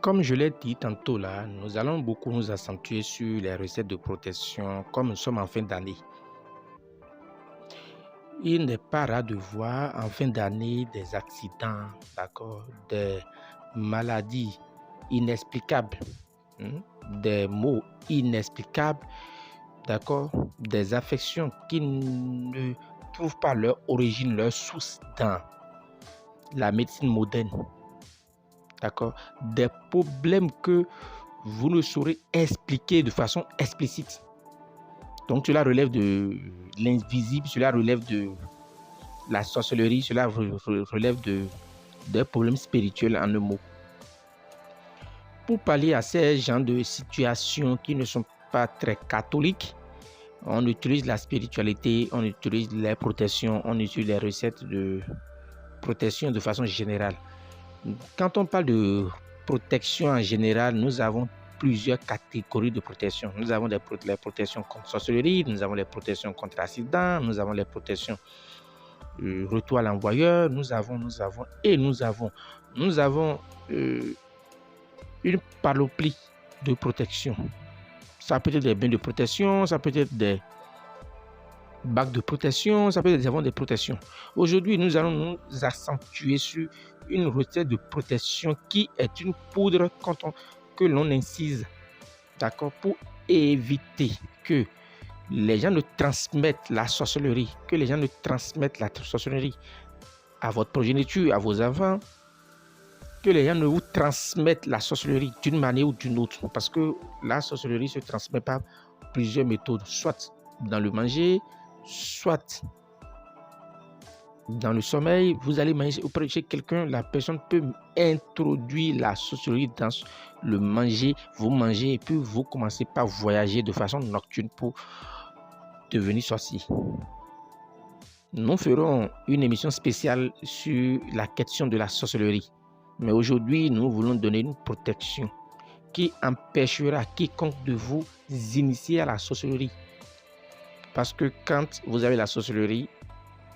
Comme je l'ai dit tantôt là, nous allons beaucoup nous accentuer sur les recettes de protection comme nous sommes en fin d'année. Il n'est pas rare de voir en fin d'année des accidents, d'accord, des maladies inexplicables, des maux inexplicables, d'accord, des affections qui ne trouvent pas leur origine, leur source dans la médecine moderne. D'accord, des problèmes que vous ne saurez expliquer de façon explicite. Donc cela relève de l'invisible, cela relève de la sorcellerie, cela relève des problèmes spirituels en un mot. Pour pallier à ces genres de situations qui ne sont pas très catholiques, on utilise la spiritualité, on utilise les protections, on utilise les recettes de protection de façon générale. Quand on parle de protection en général, nous avons plusieurs catégories de protection. Nous avons les protections contre sorcellerie, nous avons les protections contre accident, nous avons les protections retour à l'envoyeur, nous avons une panoplie de protection. Ça peut être des bains de protection, ça peut être des bacs de protection, ça peut être des savons de protection. Aujourd'hui, nous allons nous accentuer sur une recette de protection qui est une poudre que l'on incise, d'accord, pour éviter que les gens ne transmettent la sorcellerie, à votre progéniture, à vos enfants, que les gens ne vous transmettent la sorcellerie d'une manière ou d'une autre, parce que la sorcellerie se transmet par plusieurs méthodes, soit dans le manger, soit dans le sommeil. Vous allez manger auprès de chez quelqu'un, la personne peut introduire la sorcellerie dans le manger, vous mangez et puis vous commencez par voyager de façon nocturne pour devenir sorcier. Nous ferons une émission spéciale sur la question de la sorcellerie. Mais aujourd'hui, nous voulons donner une protection qui empêchera quiconque de vous initier à la sorcellerie. Parce que quand vous avez la sorcellerie,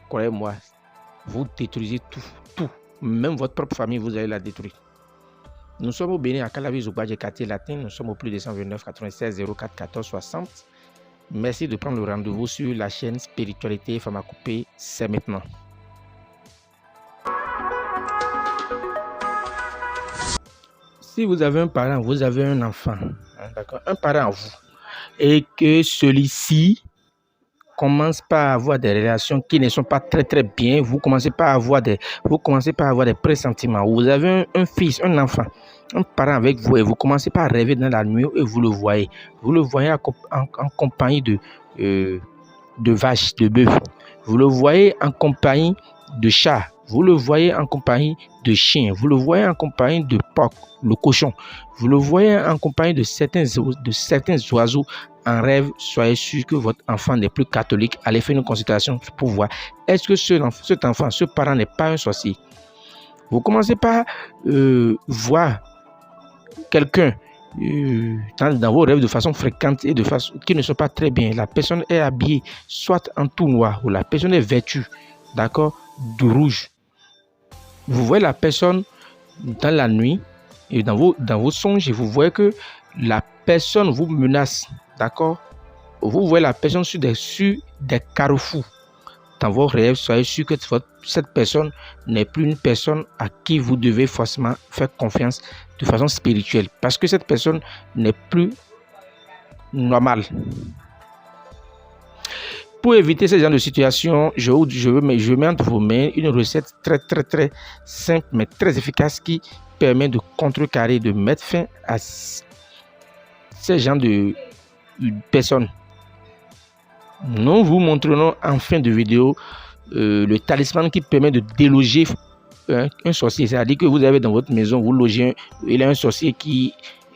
croyez-moi, vous détruisez tout. Même votre propre famille, vous allez la détruire. Nous sommes au Bénin, à Calavi, Zougbadje, quartier latin. Nous sommes au plus de 129 96 04 14 60. Merci de prendre le rendez-vous sur la chaîne Spiritualité Pharmacopée. C'est maintenant. Si vous avez un parent, vous avez un enfant, d'accord, un parent à vous, et que celui-ci commence par avoir des relations qui ne sont pas très bien, vous commencez par avoir des pressentiments. Vous avez un fils, un enfant, un parent avec vous et vous commencez par rêver dans la nuit et vous le voyez. Vous le voyez en compagnie de vaches, de bœufs. Vous le voyez en compagnie de chats. Vous le voyez en compagnie de chiens. Vous le voyez en compagnie de porcs, le cochon. Vous le voyez en compagnie de certains oiseaux. En rêve, soyez sûr que votre enfant n'est plus catholique. Allez faire une consultation pour voir est-ce que cet enfant, ce parent n'est pas un sorcier. Vous commencez par voir quelqu'un dans vos rêves de façon fréquente et de façon qui ne sont pas très bien. La personne est habillée soit en tout noir ou la personne est vêtue, d'accord, de rouge. Vous voyez la personne dans la nuit et dans vos songes et vous voyez que la personne vous menace, d'accord. Vous voyez la personne sur des carrefours. Dans vos rêves, soyez sûr que cette personne n'est plus une personne à qui vous devez forcément faire confiance de façon spirituelle. Parce que cette personne n'est plus normale. Pour éviter ce genre de situation, je mets entre vos mains une recette très simple mais très efficace qui permet de contrecarrer, de mettre fin à ce genre de personnes. Nous vous montrerons en fin de vidéo le talisman qui permet de déloger un sorcier. C'est-à-dire que vous avez dans votre maison, vous logez, il y a un sorcier qui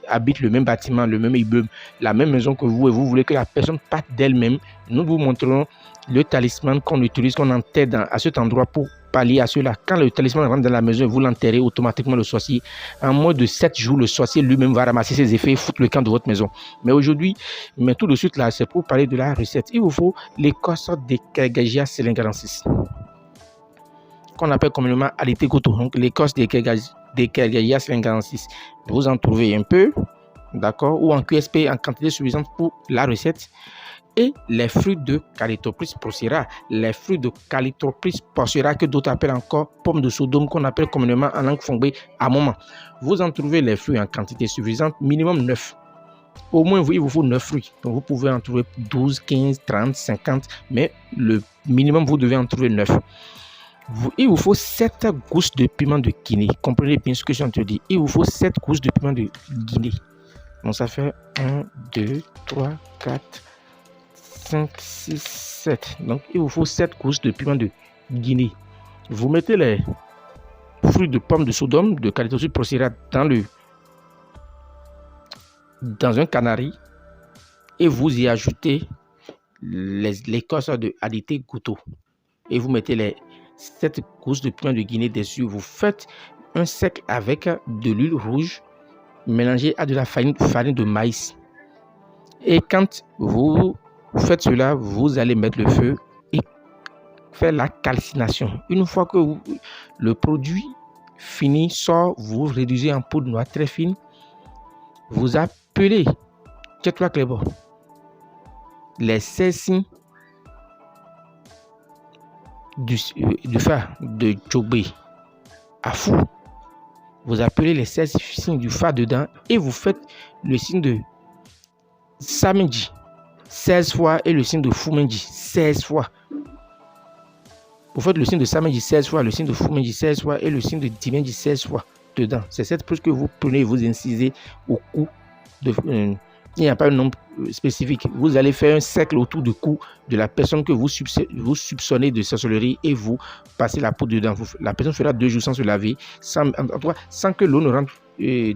habite le même bâtiment, le même immeuble, la même maison que vous et vous voulez que la personne parte d'elle-même. Nous vous montrerons le talisman qu'on utilise, qu'on enterre à cet endroit pour pallier à cela. Quand le talisman rentre dans la maison, vous l'enterrez automatiquement le sorcier. En moins de 7 jours, le sorcier lui-même va ramasser ses effets et foutre le camp de votre maison. Mais aujourd'hui, tout de suite là, c'est pour parler de la recette. Il vous faut l'écorce de Kergagia selingarensis, qu'on appelle communément Alite Goto. Donc l'écorce de Dekergelias linganensis. Vous en trouvez un peu, d'accord, ou en QSP en quantité suffisante pour la recette. Et les fruits de Calitopris procera, les fruits de Calitopris procera que d'autres appellent encore pomme de Sodome, qu'on appelle communément en langue fongbe à moment. Vous en trouvez les fruits en quantité suffisante, minimum 9. Au moins, il vous faut 9 fruits. Donc, vous pouvez en trouver 12, 15, 30, 50, mais le minimum, vous devez en trouver 9. Il vous faut 7 gousses de piment de Guinée. Comprenez bien ce que je te dis. Il vous faut 7 gousses de piment de Guinée. Donc, ça fait 1, 2, 3, 4, 5, 6, 7. Donc, il vous faut 7 gousses de piment de Guinée. Vous mettez les fruits de pomme de Sodome, de Calitopsis procera dans un canari et vous y ajoutez l'écorce de Adité Gouto. Et vous mettez les 7 gousses de piment de Guinée dessus. Vous faites un sec avec de l'huile rouge mélangée à de la farine de maïs. Et quand vous faites cela, vous allez mettre le feu et faire la calcination. Une fois que le produit fini sort, vous réduisez en poudre noire très fine. Vous appelez les 16 signes du phare de Djogbe à fou. Vous appelez les 16 signes du phare dedans et vous faites le signe de Samenji 16 fois et le signe de Fumenji 16 fois. Vous faites le signe de Samenji 16 fois, le signe de Fumenji 16 fois et le signe de Dimenji 16 fois dedans. C'est cette plus que vous prenez et vous incisez au cou de... il n'y a pas un nombre spécifique. Vous allez faire un cercle autour du cou de la personne que vous soupçonnez de sorcellerie et vous passez la poudre dedans. La personne fera 2 jours sans se laver, sans que l'eau ne rentre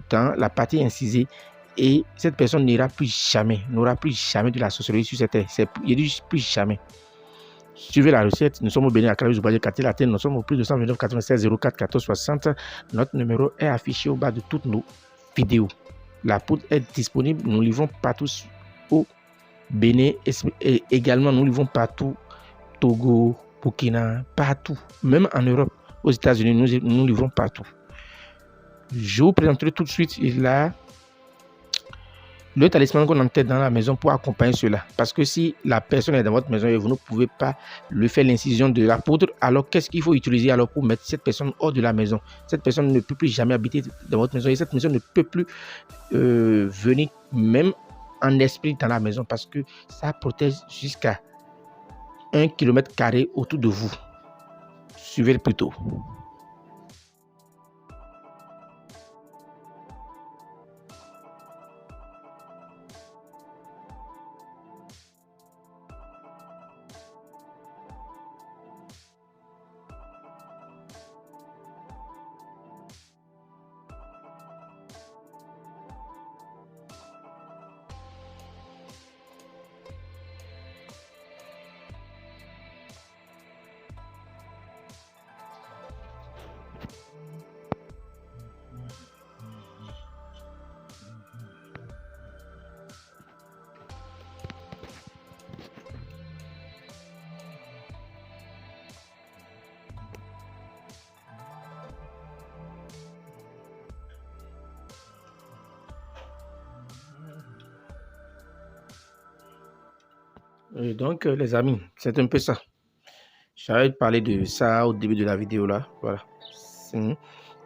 dans la partie incisée et cette personne n'aura plus jamais de la sorcellerie sur cette terre. Il dit plus jamais. Suivez la recette. Nous sommes au Bénin à Calavis, Latin. Nous sommes au plus de 129 96 04 14 60. Notre numéro est affiché au bas de toutes nos vidéos. La poudre est disponible. Nous livrons partout au Bénin et également nous livrons partout, Togo, Burkina, partout, même en Europe, aux États-Unis, nous livrons partout. Je vous présenterai tout de suite le talisman qu'on entête dans la maison pour accompagner cela. Parce que si la personne est dans votre maison et vous ne pouvez pas lui faire l'incision de la poudre, alors qu'est-ce qu'il faut utiliser alors pour mettre cette personne hors de la maison? Cette personne ne peut plus jamais habiter dans votre maison et cette maison ne peut plus venir même en esprit dans la maison parce que ça protège jusqu'à 1 km² autour de vous. Suivez plutôt. Et donc, les amis, c'est un peu ça. J'avais parlé de ça au début de la vidéo là. Voilà.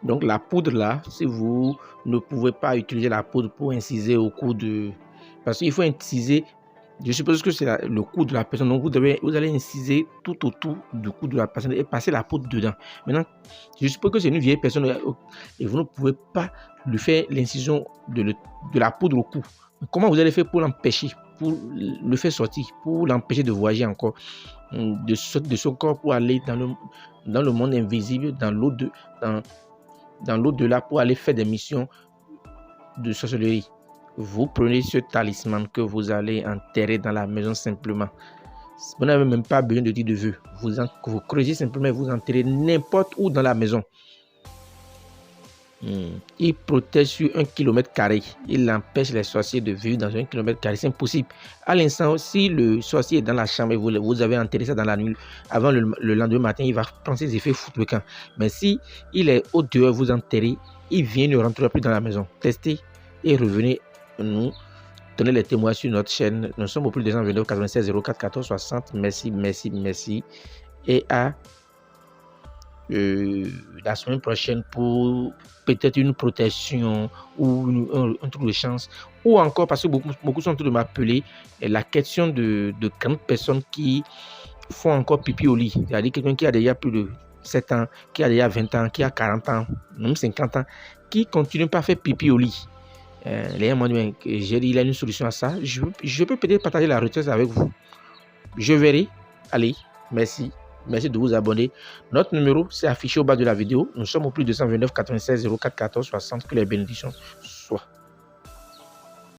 Donc, la poudre là, si vous ne pouvez pas utiliser la poudre pour inciser au cou de... Parce qu'il faut inciser, je suppose que c'est le cou de la personne. Donc, vous allez inciser tout autour du cou de la personne et passer la poudre dedans. Maintenant, je suppose que c'est une vieille personne et vous ne pouvez pas lui faire l'incision de la poudre au cou. Comment vous allez faire pour l'empêcher, pour le faire sortir, pour l'empêcher de voyager encore de son corps pour aller dans le monde invisible, dans l'au-delà pour aller faire des missions de sorcellerie? Vous prenez ce talisman que vous allez enterrer dans la maison simplement. Vous n'avez même pas besoin de dire de vœux. Vous creusez simplement et vous enterrez n'importe où dans la maison. Il protège sur 1 km². Il empêche les sorciers de vivre dans 1 km². C'est impossible. À l'instant, si le sorcier est dans la chambre et vous avez enterré ça dans la nuit, avant le lendemain matin, il va prendre ses effets foutre le camp. Mais si il est au dehors, vous enterrez, il vient, ne rentrera plus dans la maison. Testez et revenez nous donner les témoignages sur notre chaîne. Nous sommes au plus de 229 96 04 14 60. Merci, merci, merci. Et à la semaine prochaine pour peut-être une protection ou un truc de chance, ou encore parce que beaucoup sont en train de m'appeler la question de 40 personnes qui font encore pipi au lit, c'est-à-dire quelqu'un qui a déjà plus de 7 ans, qui a déjà 20 ans, qui a 40 ans, même 50 ans, qui continue pas à faire pipi au lit. Les gens m'ont dit il a une solution à ça. Je peux peut-être partager la recette avec vous. Je verrai. Allez, merci. Merci de vous abonner. Notre numéro, c'est affiché au bas de la vidéo. Nous sommes au plus de 229 96 04 14 60. Que les bénédictions soient.